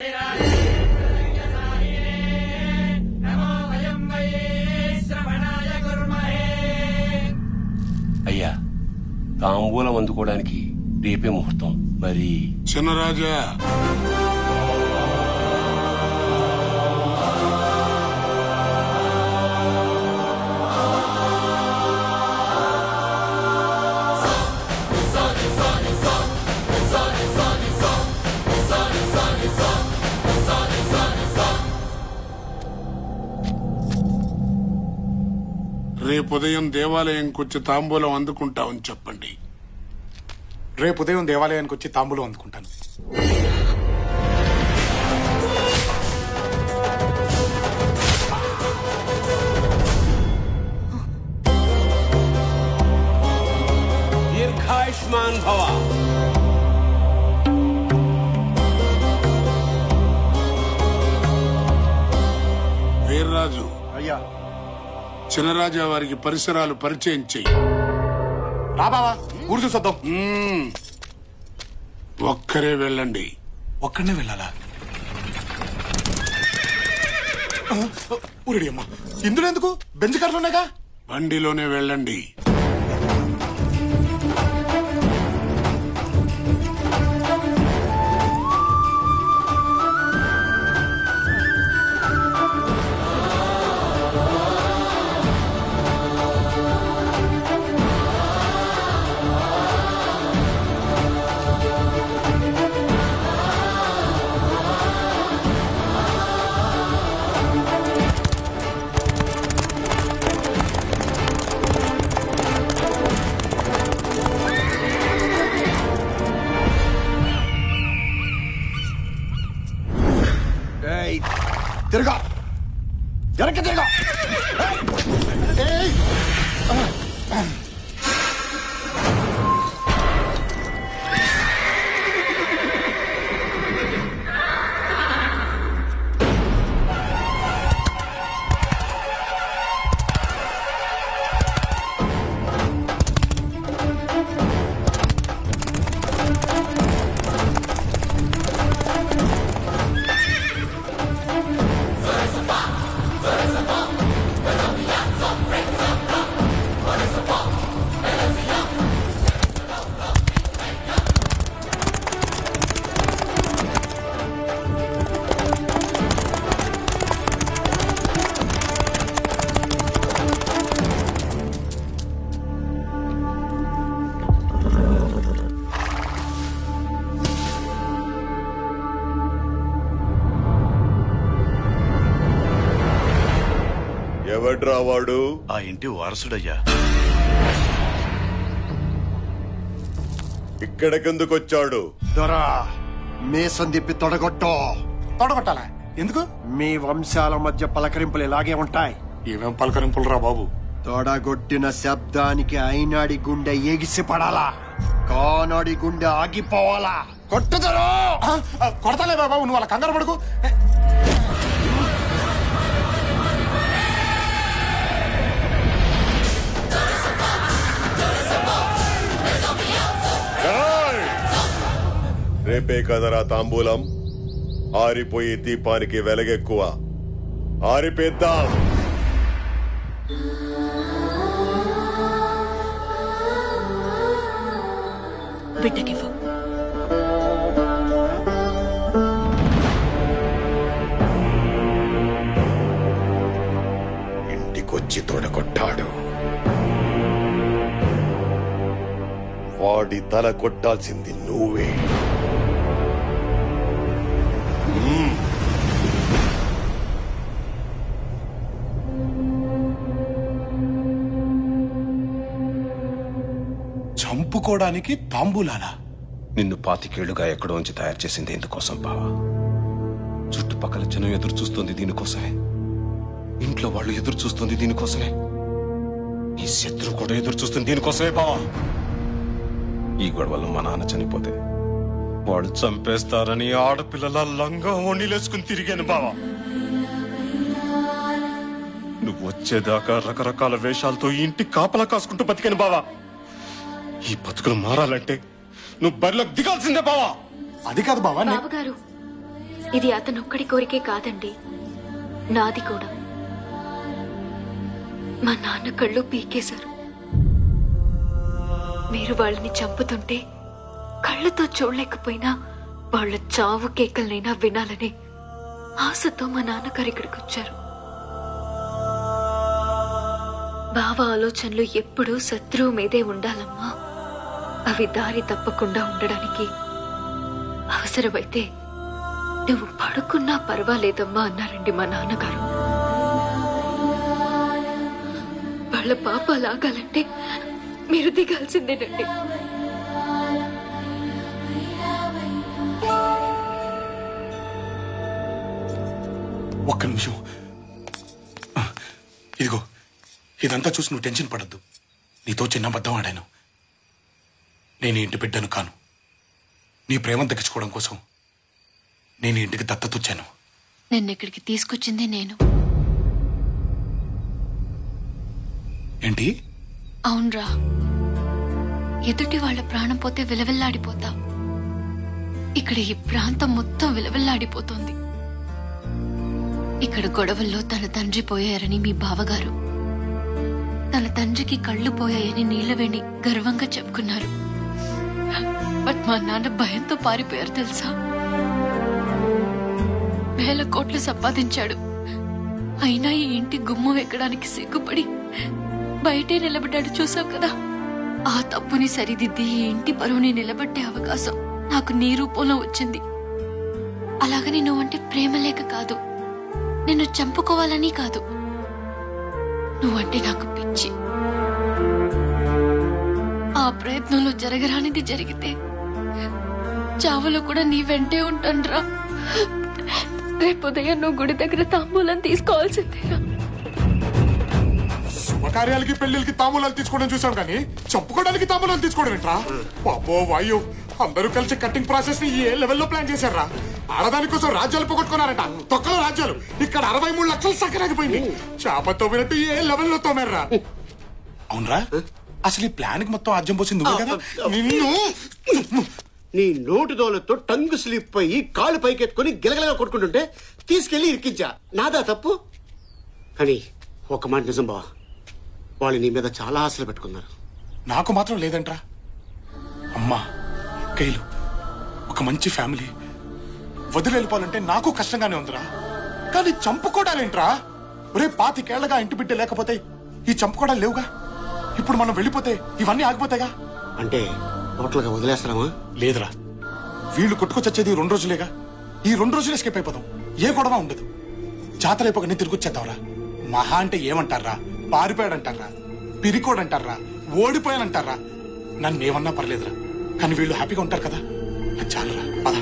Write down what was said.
అయ్యా, తాంబూలం అందుకోవడానికి రేపే ముహూర్తం. మరి చిన్నరాజా, రేపు ఉదయం దేవాలయంకి వచ్చి తాంబూలం అందుకుంటామని చెప్పండి. రేపు ఉదయం దేవాలయానికి వచ్చి తాంబూలం అందుకుంటాను. దీర్ఘాయుష్మాన్ భవ. వీర్రాజు, అయ్యా, చిన్నరాజా వారికి పరిసరాలు పరిచయం చెయ్యి. రా బావా, ఊరు చూసొద్దాం. ఒక్కరే వెళ్ళండి. ఒక్కడనే వెళ్ళాలా? ఊరిడి అమ్మా, ఇందులో ఎందుకు? బెంచ్ కార్లున్నాయిగా. బండిలోనే వెళ్ళండి. తిరగా, వెనక్కి తిరగా. ఎవడ్రా వాడు? ఆ ఇంటి వారసుడయ్యా. ఇక్కడికెందుకొచ్చాడు? దొరా, మీసం తిప్పి తొడగొట్టాలా? ఎందుకు? మీ వంశాల మధ్య పలకరింపులు ఇలాగే ఉంటాయి. ఏమేం పలకరింపులు రా బాబు. తొడగొట్టిన శబ్దానికి అయినాడి గుండె ఎగిసి పడాలా, కానాడి గుండె ఆగిపోవాలా. కొట్టుదరు. కొడతాలే బాబు, నువ్వు అలా కంగారు పడుకు. రేపే కదరా తాంబూలం. ఆరిపోయే దీపానికి వెలగెక్కువ. ఆరిపేద్దాం. బిడ్డకివ్వు. ఇంటికొచ్చి తొడగొట్టాడు. వాడి తల కొట్టాల్సింది నువ్వే. చంపుకోవడానికి తాంబూలాలా? నిన్ను 25 ఏళ్లుగా ఎక్కడో ఉంచి తయారు చేసింది ఎందుకోసం బావా? చుట్టుపక్కల జనం ఎదురు చూస్తుంది దీనికోసమే. ఇంట్లో వాళ్ళు ఎదురు చూస్తుంది దీనికోసమే. నీ శత్రువు కూడా ఎదురు చూస్తుంది దీనికోసమే బావా. ఈ గొడవలో మా నాన్న చనిపోతే వాడు చంపేస్తారని ఆడపిల్లల లంగా ఓణీలేసుకుని తిరిగాను బావా. నువ్వు వచ్చేదాకా రకరకాల వేషాలతో ఇంటి కాపలా కాసుకుంటూ బతికాను బావా. ఈ బతుకులు మారాలంటే నువ్వు బరిలోకి దిగాల్సిందే బావా. అది కాదు బావా. బాబుగారు, ఇది అతనొక్కడి కోరికే కాదండి, నాది కూడా. మా నాన్న కళ్ళు పీకేశారు. మీరు వాళ్ళని చంపుతుంటే కళ్ళతో చూడలేకపోయినా వాళ్ళ చావు కేకలనైనా వినాలని ఆశతో మా నాన్నగారు ఇక్కడికి వచ్చారు. బావ ఆలోచనలు ఎప్పుడూ శత్రువు మీదే ఉండాలమ్మా. అవి దారి తప్పకుండా ఉండడానికి అవసరమైతే నువ్వు పడుకున్నా పర్వాలేదమ్మా అన్నారండి మా నాన్నగారు. వాళ్ళ పాప లాగాలంటే మీరు దిగాల్సిందేనండి. ఒక్క నిమిషం. ఇదిగో, ఇదంతా చూసి నువ్వు టెన్షన్ పడద్దు. నీతో చిన్న అబద్ధం ఆడాను. నేను ఇంటి బిడ్డను కాను. నీ ప్రేమను దక్కించుకోవడం కోసం నేను ఇంటికి దత్తతొచ్చాను. నిన్నెక్కడికి తీసుకొచ్చిందే నేను. ఏంటి? అవునరా, ఎదుటి వాళ్ళ ప్రాణం పోతే విలవిల్లాడిపోతా. ఇక్కడ ఈ ప్రాంతం మొత్తం విలవిల్లాడిపోతోంది. ఇక్కడ గొడవల్లో తన తండ్రి పోయారని మీ బావగారు, తన తండ్రికి కళ్ళు పోయాయని నీళ్లవేణి గర్వంగా చెప్పుకున్నారు. బట్ మా నాన్న భయంతో పారిపోయారు తెలుసా. వేల కోట్లు సంపాదించాడు, అయినా ఈ ఇంటి గుమ్మం ఎక్కడానికి సిగ్గుపడి బయటే నిలబడ్డాడు. చూసావు కదా, ఆ తప్పుని సరిదిద్ది ఈ ఇంటి పరువుని నిలబెట్టే అవకాశం నాకు నీ రూపంలో వచ్చింది. అలాగని నువ్వంటే ప్రేమ లేక కాదు, నిన్ను చంపుకోవాలని కాదు, నువ్వంటే నాకు పిచ్చి. ఆ ప్రయత్నంలో జరగరానిది జరిగితే చావులో కూడా నీ వెంటే ఉంటానురా. రేపు ఉదయం నువ్వు గుడి దగ్గర తాంబూలం తీసుకోవాల్సిందేరా. శుభకార్యాలకి పెళ్లికి తాంబూలాలు తీసుకోవడం చూసాం కానీ చంపుకోవడానికి తాంబూలాలు తీసుకోవడం ఏంట్రా? పాపో వాయు, అందరూ కలిసి కట్టింగ్ ప్రాసెస్ ని ఏ లెవెల్లో ప్లాన్ చేశారా? ఆడదాని కోసం రాజ్యాలు పోగొట్టుకున్నారట, తొక్కల రాజ్యాలు. ఇక్కడ 63 లక్షలు సక్కరాగిపోయింది. చేప తోమినట్టు ఏ లెవెల్లో తోమారా? అవునరా, అసలు ఈ ప్లాన్ కి మొత్తం ఆజ్యం పోసింది నువ్వే కదా. నిన్ను నీ నోటి దోలతో టంగ్ స్లిప్ అయ్యి కాళ్ళు పైకెత్తుకుని గిలగలగా కొట్టుకుంటుంటే తీసుకెళ్లి ఇరికించా. నాదా తప్పు? కానీ ఒక మాట నిజం బావా, వాళ్ళు నీ మీద చాలా ఆశలు పెట్టుకున్నారు. నాకు మాత్రం లేదంట్రా. అమ్మా, కైలు, ఒక మంచి ఫ్యామిలీ వదిలి వెళ్ళిపోవాలంటే నాకు కష్టంగానే ఉందిరా. కానీ చంపుకోవడాలేంట్రా? ఒరే, 25 ఏళ్లగా ఇంటి బిడ్డ లేకపోతే ఈ చంపుకోవడాలు లేవుగా. ఇప్పుడు మనం వెళ్ళిపోతే ఇవన్నీ ఆగిపోతాయిగా. అంటే టోటల్ గా వదిలేస్తామా? లేదురా, వీళ్ళు కొట్టుకొచ్చేది 2 రోజులేగా. ఈ 2 రోజులు ఎస్కేప్ అయిపోతాం, ఏ గొడవ ఉండదు. జాతర అయిపోక నేను తిరిగి వచ్చేద్దాంరా. మహా అంటే ఏమంటారా? పారిపోయాడంటారా, పిరికోడంటారా, ఓడిపోయానంటారా? నన్ను ఏమన్నా పర్లేదురా, కానీ వీళ్ళు హ్యాపీగా ఉంటారు కదా, అది చాలురా. పద.